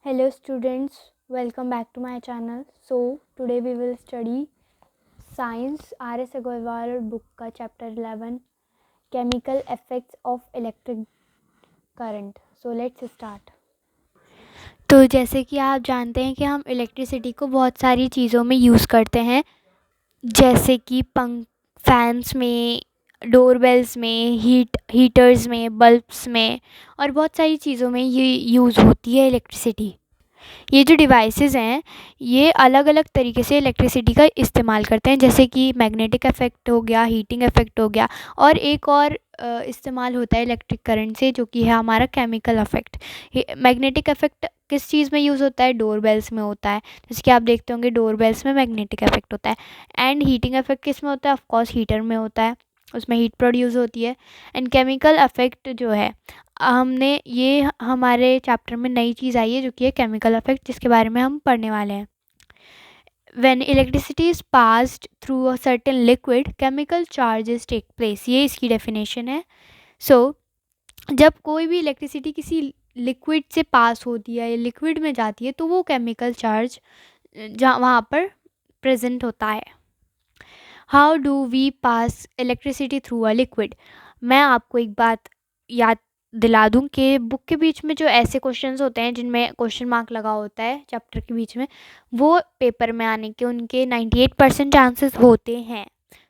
Hello students, welcome back to my channel. So today we will study Science R.S. Agarwal book का chapter 11 Chemical Effects of Electric Current. So let's start. तो जैसे कि आप जानते हैं कि हम इलेक्ट्रिसिटी को बहुत सारी चीज़ों में यूज़ करते हैं, जैसे कि फैंस में, डोरबेल्स में, हीटर्स में, बल्ब्स में और बहुत सारी चीज़ों में ये यूज़ होती है इलेक्ट्रिसिटी। ये जो डिवाइसेस हैं ये अलग अलग तरीके से इलेक्ट्रिसिटी का इस्तेमाल करते हैं, जैसे कि मैग्नेटिक इफ़ेक्ट हो गया, हीटिंग इफ़ेक्ट हो गया, और एक और इस्तेमाल होता है इलेक्ट्रिक करंट से, जो कि है हमारा केमिकल इफ़ेक्ट। मैग्नेटिक इफ़ेक्ट किस चीज़ में यूज़ होता है? डोरबेल्स में होता है, जैसे कि आप देखते होंगे डोरबेल्स में मैग्नेटिक इफ़ेक्ट होता है। एंड हीटिंग इफ़ेक्ट किस में होता है? ऑफकोर्स हीटर में होता है, उसमें हीट प्रोड्यूस होती है। एंड केमिकल इफ़ेक्ट जो है, हमने ये हमारे चैप्टर में नई चीज़ आई है जो कि है केमिकल इफ़ेक्ट, जिसके बारे में हम पढ़ने वाले हैं। When electricity is passed through a certain liquid, chemical charges take place. ये इसकी डेफिनेशन है। जब कोई भी इलेक्ट्रिसिटी किसी लिक्विड से पास होती है या लिक्विड में जाती है तो वो केमिकल चार्ज जहाँ वहाँ पर प्रेजेंट होता है। How do we pass electricity through a liquid? मैं आपको एक बात याद दिला दूं कि बुक के बीच में जो ऐसे क्वेश्चंस होते हैं जिनमें क्वेश्चन मार्क लगा होता है चैप्टर के बीच में, वो पेपर में आने के उनके 98% चांसेस होते हैं।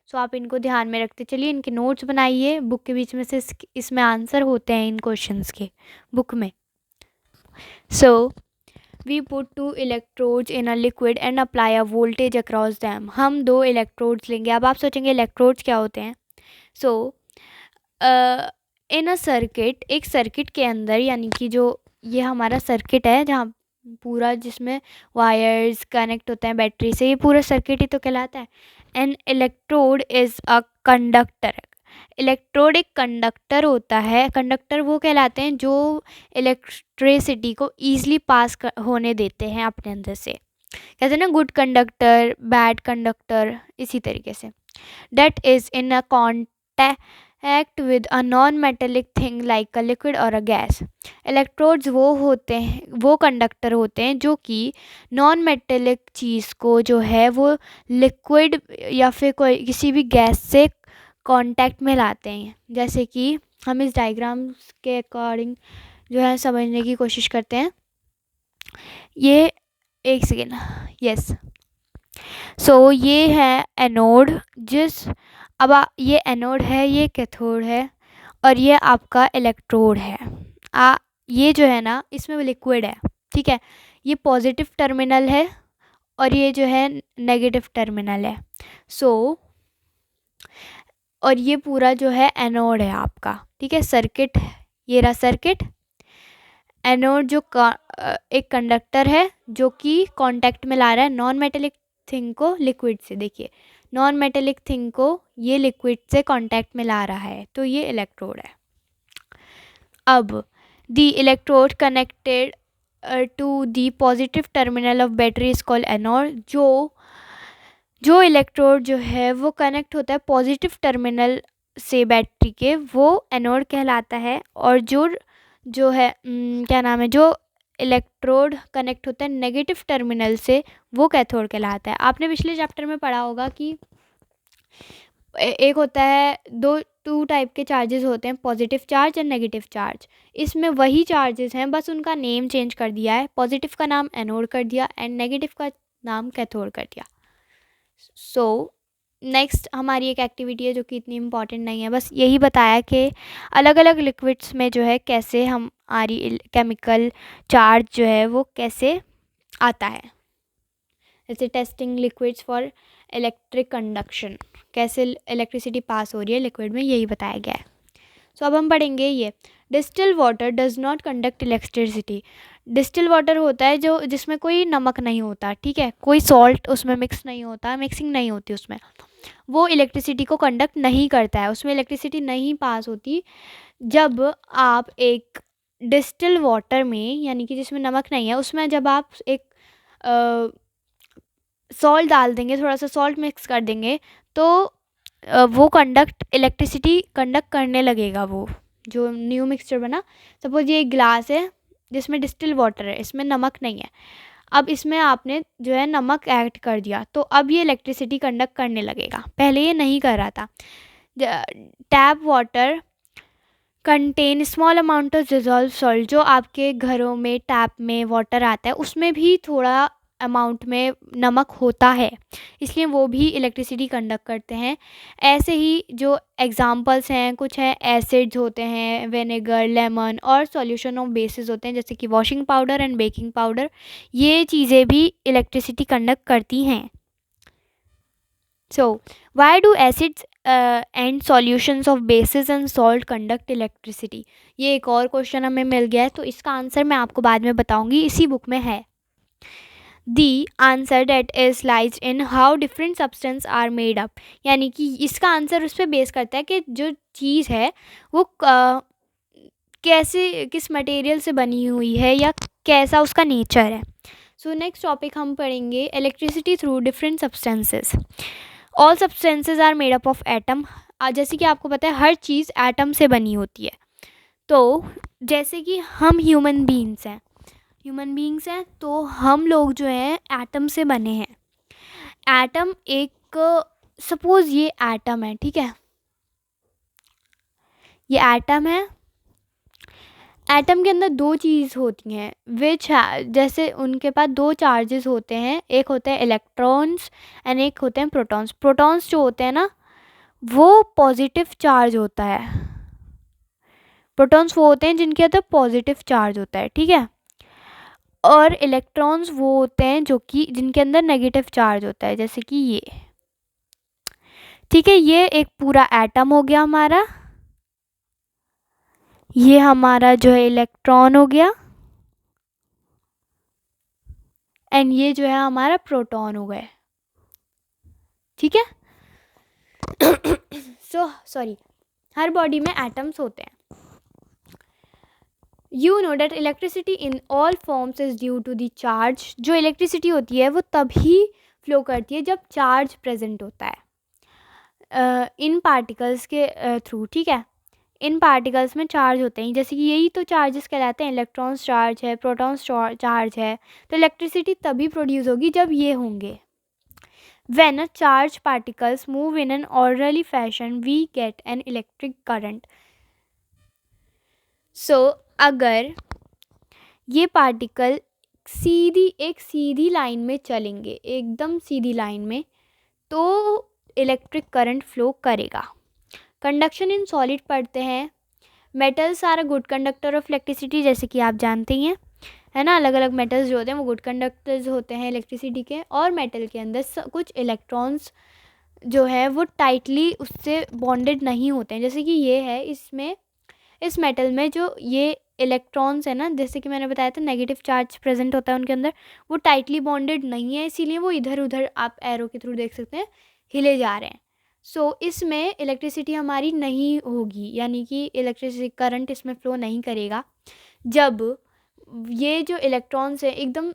सो आप इनको ध्यान में रखते चलिए, इनके नोट्स बनाइए। बुक के बीच में से इसमें आंसर होते हैं इन क्वेश्चंस के बुक में। So we put 2 electrodes in a liquid and apply a voltage across them. हम 2 इलेक्ट्रोड्स लेंगे। अब आप सोचेंगे इलेक्ट्रोड्स क्या होते हैं? सो इन अ सर्किट, एक सर्किट के अंदर, यानी कि जो ये हमारा सर्किट है जहाँ पूरा जिसमें वायर्स कनेक्ट होते हैं बैटरी से, ये पूरा सर्किट ही तो कहलाता है। N electrode is a conductor. Electrode एक कंडक्टर होता है। कंडक्टर वो कहलाते हैं जो इलेक्ट्रिसिटी को ईजिली पास होने देते हैं अपने अंदर से। कहते हैं ना, गुड कंडक्टर, बैड कंडक्टर, इसी तरीके से। That is in a contact with a non metallic thing like a liquid और अ गैस। इलेक्ट्रोड्स वो होते हैं, वो कंडक्टर होते हैं जो कि नॉन मेटेलिक चीज़ को जो है वो लिक्विड या फिर कोई किसी भी गैस से कांटेक्ट में लाते हैं। जैसे कि हम इस डायग्राम के अकॉर्डिंग जो है समझने की कोशिश करते हैं। ये एक सेकेंड, यस। ये है एनोड, ये एनोड है, ये कैथोड है, और ये आपका इलेक्ट्रोड है। ये जो है ना, इसमें लिक्विड है, ठीक है। ये पॉजिटिव टर्मिनल है और ये जो है नेगेटिव टर्मिनल है। और ये पूरा जो है एनोड है आपका, ठीक है। सर्किट, ये रहा सर्किट। एनोड जो एक कंडक्टर है जो कि कांटेक्ट में ला रहा है नॉन मेटेलिक थिंग को लिक्विड से। देखिए, नॉन मेटेलिक थिंग को ये लिक्विड से कांटेक्ट में ला रहा है, तो ये इलेक्ट्रोड है। अब the electrode connected to the positive terminal of battery is called anode. जो इलेक्ट्रोड जो है वो कनेक्ट होता है पॉजिटिव टर्मिनल से बैटरी के, वो एनोड कहलाता है। और जो है क्या नाम है, जो इलेक्ट्रोड कनेक्ट होता है नेगेटिव टर्मिनल से, वो कैथोड कहलाता है। आपने पिछले चैप्टर में पढ़ा होगा कि एक होता है, टू टाइप के चार्जेस होते हैं, पॉजिटिव चार्ज और नेगेटिव चार्ज। इसमें वही चार्जेस हैं, बस उनका नेम चेंज कर दिया है। पॉजिटिव का नाम एनोड कर दिया एंड नेगेटिव का नाम कैथोड कर दिया। नेक्स्ट हमारी एक एक्टिविटी है जो कि इतनी इम्पॉर्टेंट नहीं है, बस यही बताया कि अलग अलग लिक्विड्स में जो है कैसे हमारी केमिकल चार्ज जो है वो कैसे आता है। जैसे testing liquids for electric conduction, कैसे इलेक्ट्रिसिटी पास हो रही है लिक्विड में, यही बताया गया है। अब हम पढ़ेंगे ये। Distil water does not conduct electricity. Distil water होता है जो जिसमें कोई नमक नहीं होता, ठीक है, कोई सॉल्ट उसमें मिक्स नहीं होता, मिक्सिंग नहीं होती उसमें, वो इलेक्ट्रिसिटी को कंडक्ट नहीं करता है, उसमें इलेक्ट्रिसिटी नहीं पास होती। जब आप एक डिस्टिल वाटर में, यानी कि जिसमें नमक नहीं है, उसमें जब आप एक सॉल्ट डाल देंगे, थोड़ा सा सॉल्ट मिक्स कर देंगे, तो वो इलेक्ट्रिसिटी कंडक्ट करने लगेगा। वो जो न्यू मिक्सचर बना, सपोज ये एक ग्लास है, जिसमें डिस्टिल वाटर है, इसमें नमक नहीं है, अब इसमें आपने जो है नमक ऐड कर दिया, तो अब ये इलेक्ट्रिसिटी कंडक्ट करने लगेगा, पहले ये नहीं कर रहा था। Tap water contain small amount of dissolve salt, जो आपके घरों में टैप में वाटर आता है उसमें भी थोड़ा अमाउंट में नमक होता है, इसलिए वो भी इलेक्ट्रिसिटी कंडक्ट करते हैं। ऐसे ही जो एग्जांपल्स हैं, कुछ हैं एसिड्स होते हैं, विनेगर, लेमन, और सॉल्यूशन ऑफ बेसिस होते हैं जैसे कि washing powder and baking powder, ये चीज़ें भी इलेक्ट्रिसिटी कंडक्ट करती हैं। So, why do acids and solutions of bases and salt conduct electricity? ये एक और क्वेश्चन हमें मिल गया है, तो इसका आंसर मैं आपको बाद में बताऊंगी, इसी बुक में है। The answer that is lies in how different substances are made up, यानी कि इसका आंसर उस पर बेस करता है कि जो चीज़ है वो कैसे, किस मटेरियल से बनी हुई है या कैसा उसका नेचर है। सो नेक्स्ट टॉपिक हम पढ़ेंगे electricity through different substances. All substances are made up of atom, जैसे कि आपको पता है हर चीज़ एटम से बनी होती है। तो जैसे कि हम ह्यूमन बींग्स हैं तो हम लोग जो हैं एटम से बने हैं। एटम एक, सपोज ये एटम है, ठीक है, ये एटम है। एटम के अंदर दो चीज़ होती हैं विच जैसे उनके पास दो चार्जेस होते हैं, एक होते हैं इलेक्ट्रॉन्स एंड एक होते हैं प्रोटॉन्स। प्रोटॉन्स जो होते हैं ना वो पॉजिटिव चार्ज होता है, प्रोटॉन्स वो होते हैं जिनके अंदर पॉजिटिव चार्ज होता है, ठीक है, और इलेक्ट्रॉन्स वो होते हैं जो कि जिनके अंदर नेगेटिव चार्ज होता है, जैसे कि ये, ठीक है। ये एक पूरा एटम हो गया हमारा, ये हमारा जो है इलेक्ट्रॉन हो गया, एंड ये जो है हमारा प्रोटॉन हो गए, ठीक है। सॉरी, हर बॉडी में एटम्स होते हैं। You know that electricity in all forms is due to the charge, जो इलेक्ट्रिसिटी होती है वो तभी फ्लो करती है जब चार्ज प्रेजेंट होता है इन पार्टिकल्स के थ्रू, ठीक है। इन पार्टिकल्स में चार्ज होते हैं, जैसे कि यही तो चार्जेस कहलाते हैं, इलेक्ट्रॉन्स चार्ज है, प्रोटॉन्स चार्ज है, तो इलेक्ट्रिसिटी तभी प्रोड्यूस होगी जब ये होंगे। When a charged particles move in an orderly fashion, we get an electric current. So, अगर ये पार्टिकल एक सीधी लाइन में चलेंगे, एकदम सीधी लाइन में, तो इलेक्ट्रिक करंट फ्लो करेगा। कंडक्शन इन सॉलिड पढ़ते हैं। Metals are a good conductor of electricity, जैसे कि आप जानते ही हैं, है ना, अलग अलग मेटल्स जो होते हैं वो गुड कंडक्टर्स होते हैं इलेक्ट्रिसिटी के, और मेटल के अंदर कुछ इलेक्ट्रॉन्स जो है वो टाइटली उससे बॉन्डेड नहीं होते हैं, जैसे कि ये है, इसमें इस मेटल में जो ये इलेक्ट्रॉन्स है ना, जैसे कि मैंने बताया था नेगेटिव चार्ज प्रेजेंट होता है उनके अंदर, वो टाइटली बॉन्डेड नहीं है, इसीलिए वो इधर उधर आप एरो के थ्रू देख सकते हैं हिले जा रहे हैं। सो इसमें इलेक्ट्रिसिटी हमारी नहीं होगी, यानी कि इलेक्ट्रिसिटी करंट इसमें फ्लो नहीं करेगा जब ये जो इलेक्ट्रॉन्स है एकदम,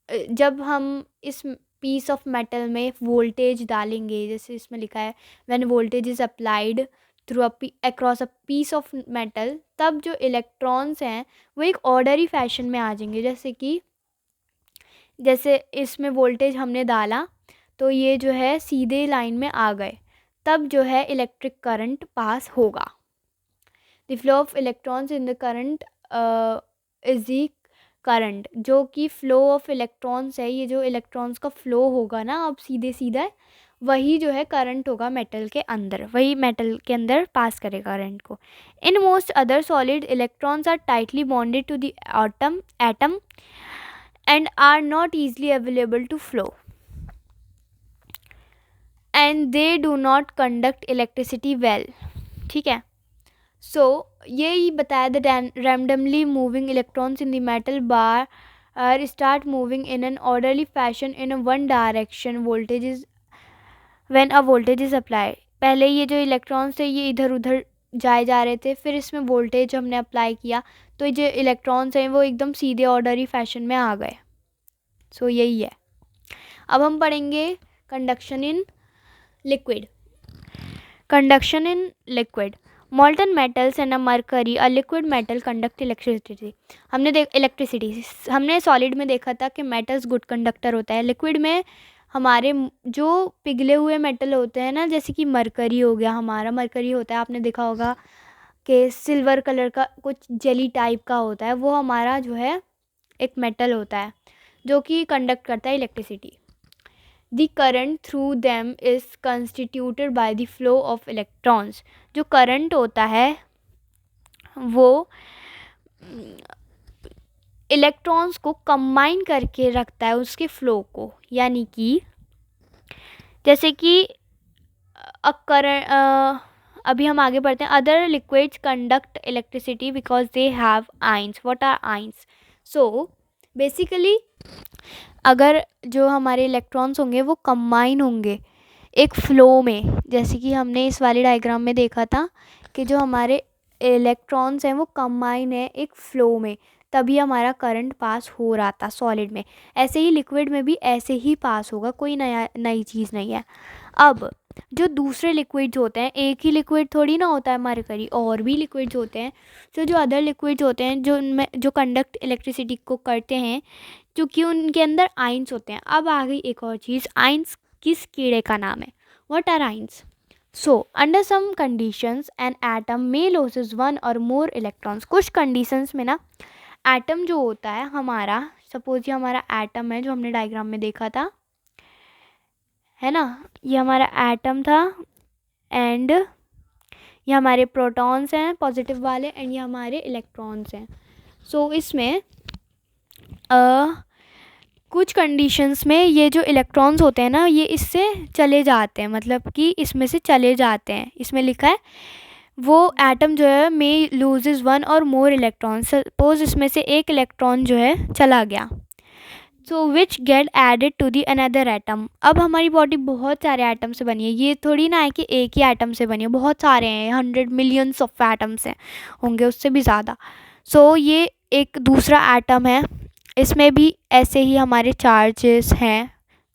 जब हम इस पीस ऑफ मेटल में वोल्टेज डालेंगे, जैसे इसमें लिखा है when voltage is applied through across a piece of metal, तब जो इलेक्ट्रॉन्स हैं वो एक ऑर्डरी फैशन में आ जाएंगे, जैसे इसमें वोल्टेज हमने डाला तो ये जो है सीधे लाइन में आ गए, तब जो है इलेक्ट्रिक करंट पास होगा। The flow of electrons in the current is the current, जो कि फ्लो ऑफ इलेक्ट्रॉन्स है, ये जो इलेक्ट्रॉन्स का फ्लो होगा ना अब सीधे सीधा, वही जो है करंट होगा मेटल के अंदर, वही मेटल के अंदर पास करेगा करंट को। In most other solid electrons are tightly bonded to the atom and are not easily available to flow and they do not conduct electricity well, ठीक है। सो यही बताया the randomly moving electrons in the metal bar start moving in an orderly fashion in one direction voltage is when a voltage is apply. पहले ये जो electrons थे ये इधर उधर जाए जा रहे थे, फिर इसमें वोल्टेज हमने अप्लाई किया तो ये जो इलेक्ट्रॉन्स हैं वो एकदम सीधे ऑर्डरली फैशन में आ गए। सो यही है। अब हम पढ़ेंगे conduction in liquid. Conduction in liquid, मॉल्टन metals and a mercury a liquid metal conduct electricity. हमने सॉलिड में देखा था कि मेटल्स गुड कंडक्टर होता है। लिक्विड में हमारे जो पिघले हुए मेटल होते हैं ना, जैसे कि मरकरी हो गया, हमारा मरकरी होता है, आपने देखा होगा कि सिल्वर कलर का कुछ जेली टाइप का होता है, वो हमारा जो है एक मेटल होता है जो कि कंडक्ट करता है electricity. The current through them is constituted by the flow of electrons. जो करंट होता है वो इलेक्ट्रॉन्स को कंबाइन करके रखता है उसके फ्लो को, यानी कि जैसे कि अभी हम आगे बढ़ते हैं। Other liquids conduct electricity because they have ions. What are ions? So basically अगर जो हमारे इलेक्ट्रॉन्स होंगे वो कंबाइन होंगे एक फ़्लो में, जैसे कि हमने इस वाले डायग्राम में देखा था कि जो हमारे इलेक्ट्रॉन्स हैं वो कंबाइन है एक फ़्लो में, तभी हमारा करंट पास हो रहा था सॉलिड में। ऐसे ही लिक्विड में भी ऐसे ही पास होगा, कोई नई चीज़ नहीं है। अब जो दूसरे लिक्विड्स होते हैं, एक ही लिक्विड थोड़ी ना होता है मरकरी, और भी लिक्विड्स होते हैं। तो जो अदर लिक्विड्स होते हैं जो उनमें जो कंडक्ट इलेक्ट्रिसिटी को करते हैं, क्योंकि उनके अंदर आइंस होते हैं। अब आ गई एक और चीज़, आइंस किस कीड़े का नाम है? What are ions? So under some conditions an atom में loses one or more electrons. कुछ कंडीशंस में ना एटम जो होता है हमारा, सपोज ये हमारा एटम है जो हमने डायग्राम में देखा था, है ना, ये हमारा एटम था, एंड ये हमारे प्रोटॉन्स हैं पॉजिटिव वाले, एंड ये हमारे इलेक्ट्रॉन्स हैं। सो इसमें कुछ कंडीशंस में ये जो इलेक्ट्रॉन्स होते हैं ना, ये इससे चले जाते हैं, मतलब कि इसमें से चले जाते हैं। इसमें लिखा है वो एटम जो है मे loses one or more electron. Suppose इसमें से एक इलेक्ट्रॉन जो है चला गया, so which get added to the another atom. अब हमारी बॉडी बहुत सारे एटम से बनी है, ये थोड़ी ना है कि एक ही एटम से बनी है, बहुत सारे हैं, 100 मिलियंस ऑफ एटम्स हैं, होंगे उससे भी ज़्यादा। सो ये एक दूसरा एटम है, इसमें भी ऐसे ही हमारे चार्जेस हैं,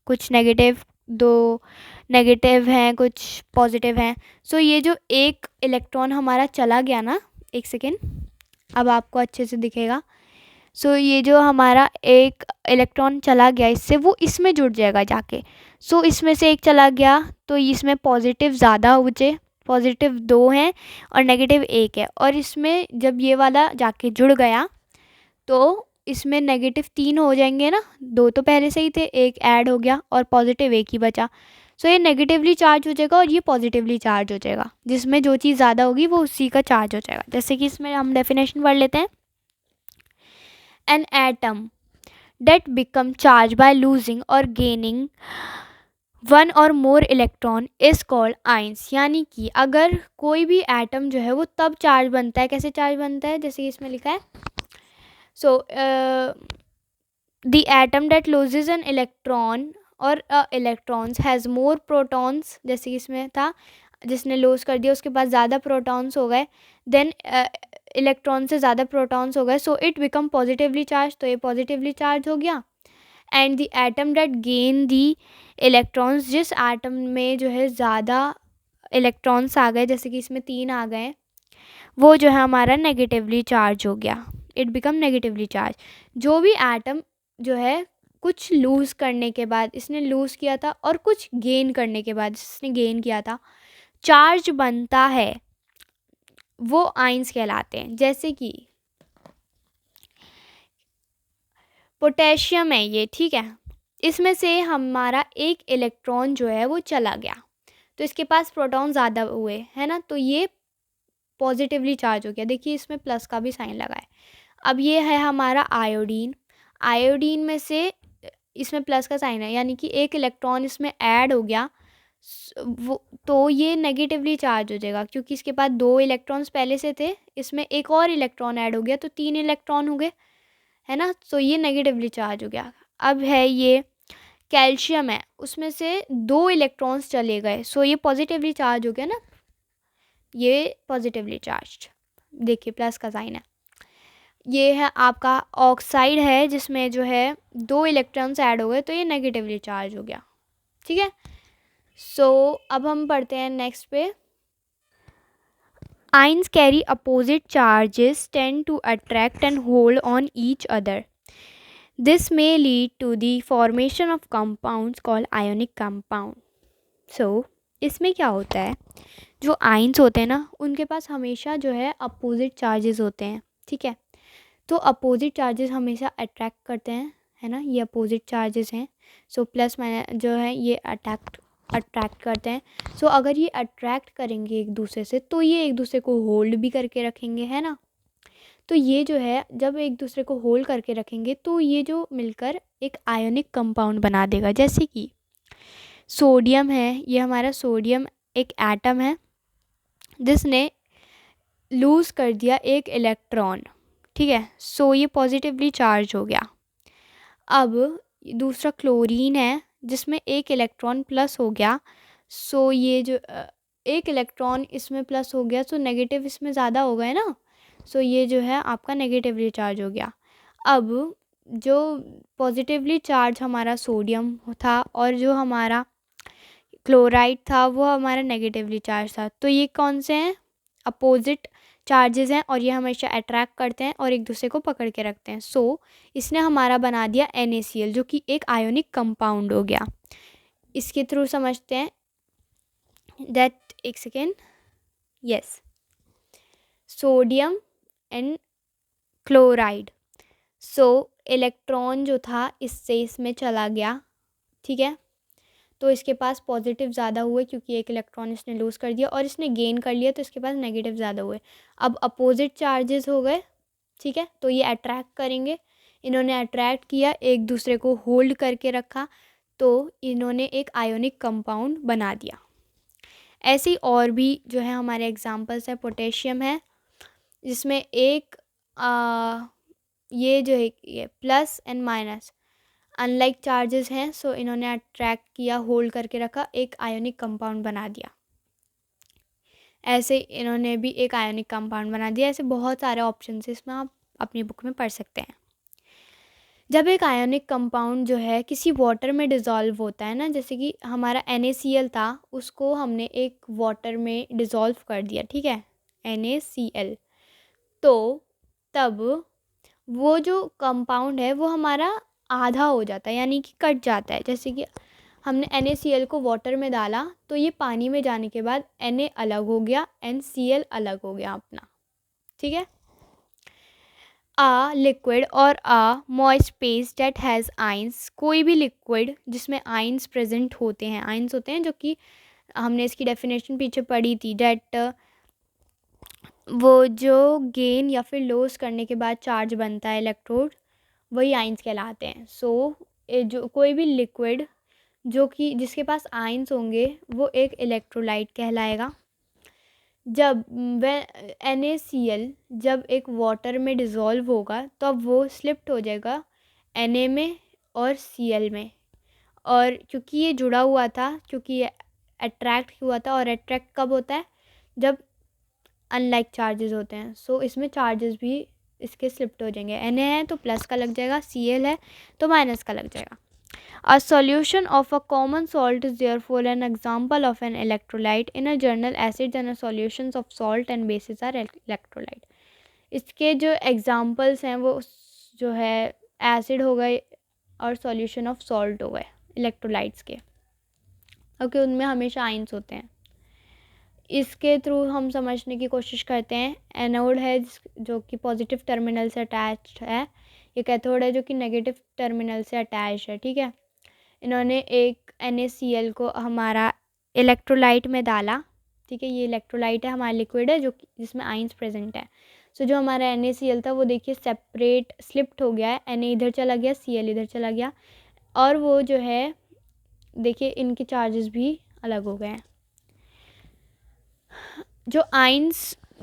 कुछ नेगेटिव, दो नेगेटिव हैं, कुछ पॉजिटिव हैं। सो ये जो एक इलेक्ट्रॉन हमारा चला गया ना, एक सेकेंड, अब आपको अच्छे से दिखेगा। सो ये जो हमारा एक इलेक्ट्रॉन चला गया इससे, वो इसमें जुड़ जाएगा जाके। सो इसमें से एक चला गया तो इसमें पॉजिटिव ज़्यादा बचे, पॉजिटिव 2 हैं और नेगेटिव 1 है, और इसमें जब ये वाला जाके जुड़ गया तो इसमें नेगेटिव 3 हो जाएंगे ना, 2 तो पहले से ही थे, एक ऐड हो गया और पॉजिटिव 1 ही बचा। सो ये नेगेटिवली चार्ज हो जाएगा और ये पॉजिटिवली चार्ज हो जाएगा, जिसमें जो चीज़ ज़्यादा होगी वो उसी का चार्ज हो जाएगा। जैसे कि इसमें हम डेफिनेशन पढ़ लेते हैं। An atom that become charge by losing or gaining one or more electron is called ions. यानी कि अगर कोई भी एटम जो है वो तब चार्ज बनता है, कैसे चार्ज बनता है, जैसे कि इसमें लिखा है। So the atom that loses an electron or electrons has more protons, जैसे कि इसमें था, जिसने लूज कर दिया उसके पास ज़्यादा प्रोटॉन्स हो गए, देन इलेक्ट्रॉन से ज़्यादा प्रोटॉन्स हो गए, so it become positively charge, तो ये पॉजिटिवली चार्ज हो गया। And the atom that gain the electrons, जिस एटम में जो है ज़्यादा इलेक्ट्रॉन्स आ गए, जैसे कि इसमें 3 आ गए, वो जो है हमारा नेगेटिवली चार्ज हो गया, इट बिकम नेगेटिवली चार्ज। जो भी एटम जो है कुछ लूज़ करने के बाद, इसने लूज़ किया था, और कुछ गेन करने के बाद इसने गेन किया था, चार्ज बनता है, वो आइंस कहलाते हैं। जैसे कि पोटेशियम है ये, ठीक है, इसमें से हमारा एक इलेक्ट्रॉन जो है वो चला गया, तो इसके पास प्रोटॉन ज़्यादा हुए, है ना, तो ये पॉजिटिवली चार्ज हो गया। देखिए इसमें प्लस का भी साइन लगा है। अब ये है हमारा आयोडीन, आयोडीन में से इसमें प्लस का साइन है, यानी कि एक इलेक्ट्रॉन इसमें ऐड हो गया, वो तो ये नेगेटिवली चार्ज हो जाएगा, क्योंकि इसके पास 2 इलेक्ट्रॉन्स पहले से थे, इसमें एक और इलेक्ट्रॉन ऐड हो गया तो 3 इलेक्ट्रॉन हो गए, है ना, सो ये नेगेटिवली चार्ज हो गया। अब है ये कैल्शियम है, उसमें से 2 इलेक्ट्रॉन्स चले गए, सो ये पॉजिटिवली चार्ज हो गया ना, ये पॉजिटिवली चार्ज, देखिए प्लस का साइन है। ये है आपका ऑक्साइड है, जिसमें जो है 2 इलेक्ट्रॉन्स ऐड हो गए, तो ये नेगेटिवली चार्ज हो गया, ठीक है। सो अब हम पढ़ते हैं नेक्स्ट पे। Ions carry opposite charges, tend to attract and hold on each other. This may lead to the formation of compounds called ionic compound. So, इसमें क्या होता है, जो आइंस होते हैं ना उनके पास हमेशा जो है अपोजिट चार्जेस होते हैं, ठीक है। तो अपोजिट चार्जेस हमेशा अट्रैक्ट करते हैं, है ना, ये अपोजिट चार्जेस हैं। सो प्लस माइनस जो है ये अट्रैक्ट करते हैं। सो अगर ये अट्रैक्ट करेंगे एक दूसरे से तो ये एक दूसरे को होल्ड भी करके रखेंगे, है ना। तो ये जो है जब एक दूसरे को होल्ड करके रखेंगे तो ये जो मिलकर एक आयोनिक कंपाउंड बना देगा। जैसे कि सोडियम है, ये हमारा सोडियम एक एटम है जिसने लूज़ कर दिया एक इलेक्ट्रॉन, ठीक है। सो ये पॉजिटिवली चार्ज हो गया। अब दूसरा क्लोरीन है जिसमें एक इलेक्ट्रॉन प्लस हो गया। सो ये जो एक इलेक्ट्रॉन इसमें प्लस हो गया, सो नेगेटिव इसमें ज़्यादा हो गए ना। सो ये जो है आपका नेगेटिवली चार्ज हो गया। अब जो पॉजिटिवली चार्ज हमारा सोडियम था और जो हमारा क्लोराइड था वो हमारा नेगेटिवली चार्ज था। तो ये कौन से हैं, अपोजिट चार्जेस हैं और ये हमेशा अट्रैक्ट करते हैं और एक दूसरे को पकड़ के रखते हैं। सो इसने हमारा बना दिया NaCl जो कि एक आयोनिक कंपाउंड हो गया। इसके थ्रू समझते हैं दैट, एक second, yes, sodium and chloride. So electron जो था इससे इसमें चला गया, ठीक है। तो इसके पास पॉजिटिव ज़्यादा हुए क्योंकि एक इलेक्ट्रॉन इसने लूज़ कर दिया और इसने गेन कर लिया तो इसके पास नेगेटिव ज़्यादा हुए। अब अपोजिट चार्जेस हो गए, ठीक है। तो ये अट्रैक्ट करेंगे, इन्होंने अट्रैक्ट किया, एक दूसरे को होल्ड करके रखा, तो इन्होंने एक आयोनिक कंपाउंड बना दिया। ऐसे ही और भी जो है हमारे एग्जांपल्स है। पोटेशियम है जिसमें एक ये जो है ये plus and minus unlike charges हैं। सो इन्होंने अट्रैक्ट किया, होल्ड करके रखा, एक आयोनिक कंपाउंड बना दिया। ऐसे इन्होंने भी एक आयोनिक कंपाउंड बना दिया। ऐसे बहुत सारे ऑप्शंस हैं, इसमें आप अपनी बुक में पढ़ सकते हैं। जब एक आयोनिक कंपाउंड जो है किसी वाटर में डिज़ोल्व होता है ना, जैसे कि हमारा NaCl था उसको हमने एक वाटर में डिज़ोल्व कर दिया, ठीक है, NaCl। तो तब वो जो कंपाउंड है वो हमारा आधा हो जाता है, यानी कि कट जाता है। जैसे कि हमने NaCl को वाटर में डाला तो ये पानी में जाने के बाद Na अलग हो गया, NCl अलग हो गया अपना, ठीक है। लिक्विड और moist paste that has ions, कोई भी लिक्विड जिसमें आइंस प्रेजेंट होते हैं, आइंस होते हैं जो कि हमने इसकी डेफिनेशन पीछे पढ़ी थी, डेट वो जो गेन या फिर लॉस करने के बाद चार्ज बनता है इलेक्ट्रोड, वही आइंस कहलाते हैं। सो जो कोई भी लिक्विड जो कि जिसके पास आइंस होंगे वो एक इलेक्ट्रोलाइट कहलाएगा। जब NaCl जब एक वाटर में डिज़ोल्व होगा तब वो स्लिप्ट हो जाएगा Na में और Cl में। और क्योंकि ये जुड़ा हुआ था, क्योंकि ये अट्रैक्ट हुआ था, और अट्रैक्ट कब होता है, जब अनलाइक चार्जेस होते हैं। सो इसमें चार्जेस भी इसके स्लिप्ट हो जाएंगे। Na है तो प्लस का लग जाएगा, Cl है तो माइनस का लग जाएगा। A solution of a common salt is therefore an example of an electrolyte. In a general, acids and solutions of salt and bases are electrolyte. इसके जो एग्जाम्पल्स हैं वो जो है एसिड हो गए और सॉल्यूशन ऑफ सॉल्ट हो गए इलेक्ट्रोलाइट्स के, क्योंकि उनमें हमेशा आइंस होते हैं। इसके थ्रू हम समझने की कोशिश करते हैं। एनोड है जो कि पॉजिटिव टर्मिनल से अटैच्ड है, ये कैथोड है जो कि नेगेटिव टर्मिनल से अटैच है, ठीक है। इन्होंने एक NaCl को हमारा इलेक्ट्रोलाइट में डाला, ठीक है, ये इलेक्ट्रोलाइट है, हमारा लिक्विड है जो जिसमें आइंस प्रेजेंट है। सो जो हमारा NaCl था वो देखिए सेपरेट स्लिप्ट हो गया है, Na इधर चला गया, Cl इधर चला गया, और वो जो है देखिए इनके चार्जेस भी अलग हो गए हैं। जो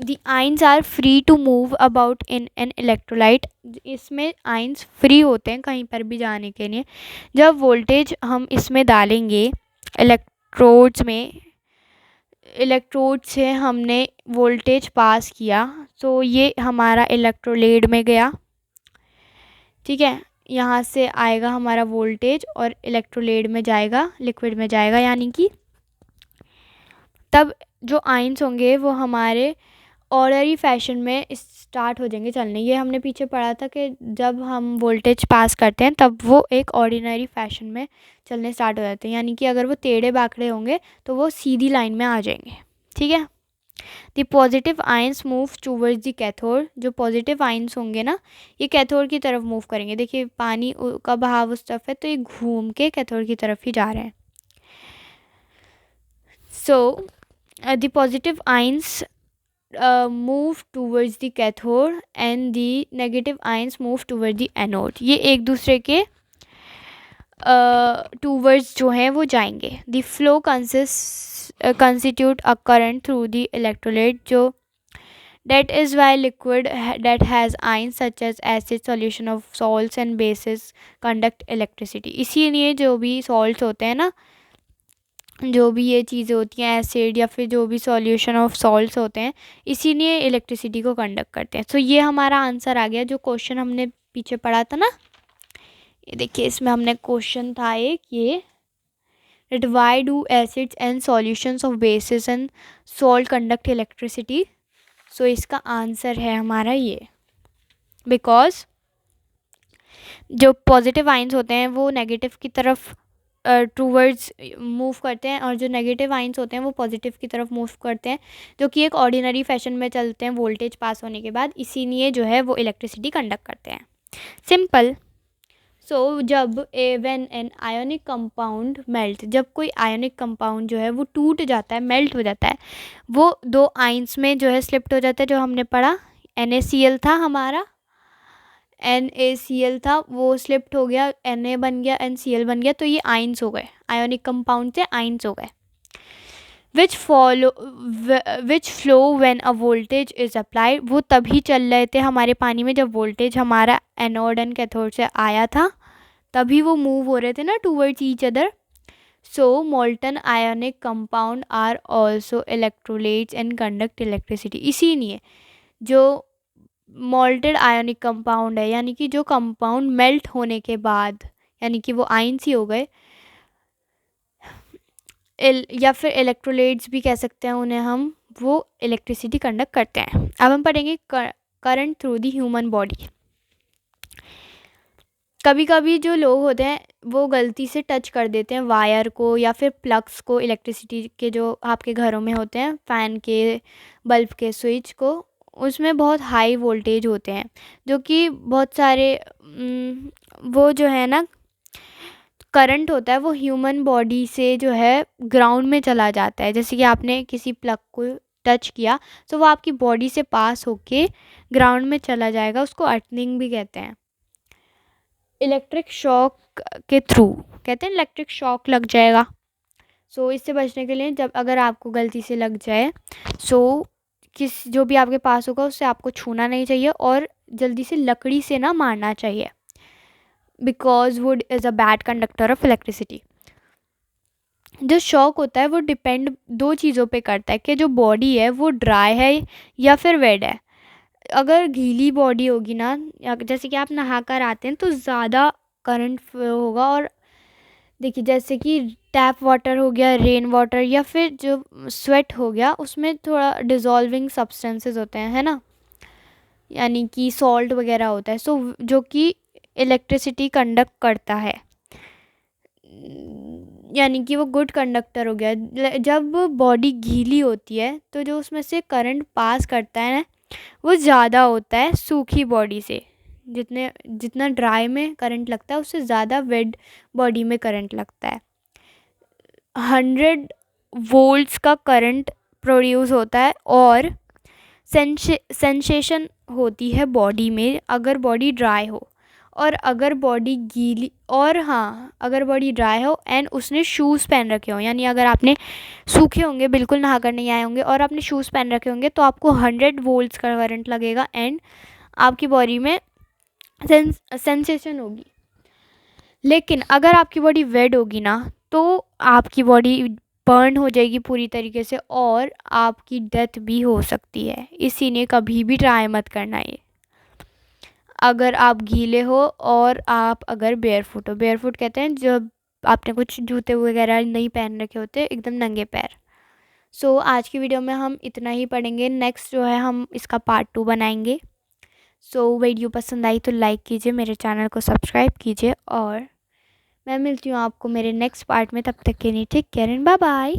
the ions are free to move about in an electrolyte, इसमें आइंस फ्री होते हैं कहीं पर भी जाने के लिए। जब वोल्टेज हम इसमें डालेंगे इलेक्ट्रोड्स में, इलेक्ट्रोड से हमने वोल्टेज पास किया तो ये हमारा इलेक्ट्रोलेड में गया, ठीक है। यहाँ से आएगा हमारा वोल्टेज और इलेक्ट्रोलेड में जाएगा, लिक्विड में जाएगा, यानी कि तब जो आइंस होंगे वो हमारे ऑर्डनरी फैशन में स्टार्ट हो जाएंगे चलने। ये हमने पीछे पढ़ा था कि जब हम वोल्टेज पास करते हैं तब वो एक ऑर्डिनरी फैशन में चलने स्टार्ट हो जाते हैं, यानी कि अगर वो टेढ़े बाकड़े होंगे तो वो सीधी लाइन में आ जाएंगे। ठीक है। The positive ions move towards the cathode. जो पॉजिटिव आयंस होंगे ना, ये कैथोड की तरफ मूव करेंगे। देखिए पानी का बहाव उस तरफ है तो ये घूम के कैथोड की तरफ ही जा रहे हैं। So the positive ions move towards the cathode and the negative ions move towards the anode। ये एक दूसरे के towards जो हैं वो जाएंगे। the flow constitute a current through the electrolyte, जो that is why liquid that has ions such as acid solution of salts and bases conduct electricity। इसीलिए जो भी salts होते हैं ना, जो भी ये चीज़ें होती हैं एसिड या फिर जो भी सॉल्यूशन ऑफ सॉल्ट्स होते हैं, इसीलिए इलेक्ट्रिसिटी को कंडक्ट करते हैं। तो ये हमारा आंसर आ गया जो क्वेश्चन हमने पीछे पढ़ा था ना। ये देखिए इसमें हमने क्वेश्चन था एक ये, that why do acids and solutions of bases and salt conduct electricity। सो इसका आंसर है हमारा ये, बिकॉज जो पॉजिटिव आयंस होते हैं वो नेगेटिव की तरफ टूवर्ड्स मूव करते हैं और जो नेगेटिव आयंस होते हैं वो पॉजिटिव की तरफ मूव करते हैं, जो कि एक ऑर्डिनरी फैशन में चलते हैं वोल्टेज पास होने के बाद, इसीलिए जो है वो इलेक्ट्रिसिटी कंडक्ट करते हैं। सिंपल। सो जब when an ionic compound melt, जब कोई आयोनिक कंपाउंड जो है वो टूट जाता है, मेल्ट हो जाता है, वो दो आयंस में जो है स्लिप्ट हो जाता है। जो हमने पढ़ा NaCl था हमारा, NaCl था वो स्लिप्ट हो गया, Na बन गया, NCl बन गया, तो ये आइंस हो गए, आयोनिक कंपाउंड से आइंस हो गए। विच flow when a voltage is applied, वो तभी चल रहे थे हमारे पानी में जब वोल्टेज हमारा एनोड एंड कैथोड से आया था, तभी वो मूव हो रहे थे ना towards each other. So molten ionic compound are also electrolytes and conduct electricity. इसीलिए जो मोल्टेड आयोनिक कंपाउंड है, यानी कि जो कंपाउंड मेल्ट होने के बाद, यानी कि वो आयंस ही हो गए, या फिर इलेक्ट्रोलाइट्स भी कह सकते हैं उन्हें हम, वो इलेक्ट्रिसिटी कंडक्ट करते हैं। अब हम पढ़ेंगे current through the human body. कभी कभी जो लोग होते हैं वो गलती से टच कर देते हैं वायर को या फिर प्लग्स को, इलेक्ट्रिसिटी के जो आपके घरों में होते हैं, फ़ैन के, बल्ब के स्विच को, उसमें बहुत हाई वोल्टेज होते हैं, जो कि बहुत सारे वो जो है ना करंट होता है वो ह्यूमन बॉडी से जो है ग्राउंड में चला जाता है। जैसे कि आपने किसी प्लग को टच किया तो वो आपकी बॉडी से पास होके ग्राउंड में चला जाएगा, उसको अर्थिंग भी कहते हैं। इलेक्ट्रिक शॉक के थ्रू कहते हैं इलेक्ट्रिक शॉक लग जाएगा। सो इससे बचने के लिए जब अगर आपको गलती से लग जाए, सो जो भी आपके पास होगा उससे आपको छूना नहीं चाहिए और जल्दी से लकड़ी से ना मारना चाहिए, because would is a bad conductor of electricity. जो शॉक होता है वो डिपेंड दो चीज़ों पे करता है कि जो बॉडी है वो ड्राई है या फिर वेट है। अगर गीली बॉडी होगी ना, जैसे कि आप नहा कर आते हैं तो ज़्यादा करंट फ्लो होगा। और देखिए जैसे कि टैप वाटर हो गया, रेन वाटर, या फिर जो स्वेट हो गया, उसमें थोड़ा डिज़ोल्विंग सब्सटेंसेस होते हैं, है ना, यानी कि सॉल्ट वगैरह होता है, सो जो कि इलेक्ट्रिसिटी कंडक्ट करता है, यानी कि वो गुड कंडक्टर हो गया। जब बॉडी गीली होती है तो जो उसमें से करंट पास करता है ना वो ज़्यादा होता है सूखी बॉडी से। जितना ड्राई में करंट लगता है उससे ज़्यादा वेट बॉडी में करंट लगता है। 100 वोल्ट्स का करंट प्रोड्यूस होता है और सेंसेशन होती है बॉडी में अगर बॉडी ड्राई हो, और अगर बॉडी गीली, और हाँ अगर बॉडी ड्राई हो एंड उसने शूज़ पहन रखे हों, यानी अगर आपने सूखे होंगे, बिल्कुल नहा कर नहीं आए होंगे और आपने शूज़ पहन रखे होंगे, तो आपको 100 वोल्ट्स का करंट लगेगा एंड आपकी बॉडी में सेंसेशन होगी। लेकिन अगर आपकी बॉडी वेट होगी ना तो आपकी बॉडी बर्न हो जाएगी पूरी तरीके से और आपकी डेथ भी हो सकती है। इसीलिए कभी भी ट्राई मत करना ये, अगर आप गीले हो और आप अगर बेयरफुट हो। बेयरफुट कहते हैं जब आपने कुछ जूते वगैरह नहीं पहन रखे होते, एकदम नंगे पैर। सो आज की वीडियो में हम इतना ही पढ़ेंगे। नेक्स्ट जो है हम इसका पार्ट 2 बनाएंगे। सो वीडियो पसंद आई तो लाइक कीजिए, मेरे चैनल को सब्सक्राइब कीजिए और मैं मिलती हूँ आपको मेरे नेक्स्ट पार्ट में। तब तक के लिए take care and bye bye.